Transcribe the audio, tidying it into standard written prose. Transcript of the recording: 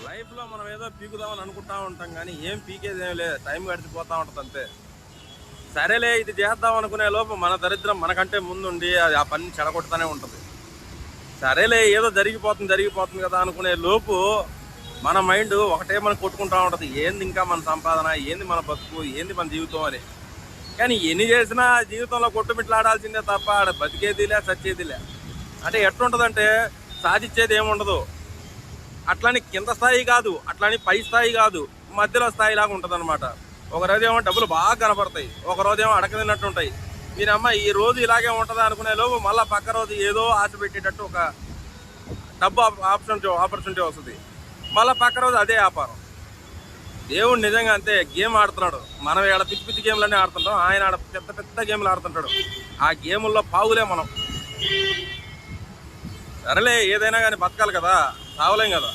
లైఫ్లో మనం ఏదో పీకుదామని అనుకుంటా ఉంటాం కానీ ఏం పీకేది ఏం లేదు, టైం గడిచిపోతూ ఉంటుంది అంతే. సరేలే ఇది చేద్దాం అనుకునే లోపు మన దరిద్రం మనకంటే ముందుండి అది ఆ పని చెడగొట్టుతూనే ఉంటుంది. సరేలే ఏదో జరిగిపోతుంది కదా అనుకునే లోపు మన మైండ్ ఒకటే మనం కొట్టుకుంటా ఉంటుంది, ఏంది ఇంకా మన సంపాదన, ఏంది మన బతుకు, ఏంది మన జీవితం అని. కానీ ఎన్ని చేసినా జీవితంలో కొట్టుమిట్లాడాల్సిందే తప్ప ఆడ బతికేదిలే చచ్చేదిలే. అంటే ఎట్లుంటుందంటే సాధించేది ఏముండదు. అట్లని కింద స్థాయి కాదు, అట్లని పై స్థాయి కాదు, మధ్యలో స్థాయిలాగా ఉంటుంది అనమాట. ఒకరోజేమో డబ్బులు బాగా కనపడతాయి, ఒకరోజేమో అడగదినట్టు ఉంటాయి. మీరమ్మ ఈ రోజు ఇలాగే ఉంటుందా అనుకునే లోపు మళ్ళీ పక్క రోజు ఏదో ఆశ పెట్టేటట్టు ఒక డబ్బు ఆపర్చునిటీ వస్తుంది, మళ్ళీ పక్క రోజు అదే వ్యాపారం. దేవుడు నిజంగా అంతే, గేమ్ ఆడుతున్నాడు. మనం ఆడ పిచ్చి పిచ్చి గేమ్లన్నీ ఆడుతుంటాం, ఆయన ఆడ పెద్ద పెద్ద గేమ్లు ఆడుతుంటాడు. ఆ గేముల్లో పావులే మనం. సరేలే ఏదైనా కానీ బతకాలి కదా, సావలేం కదా.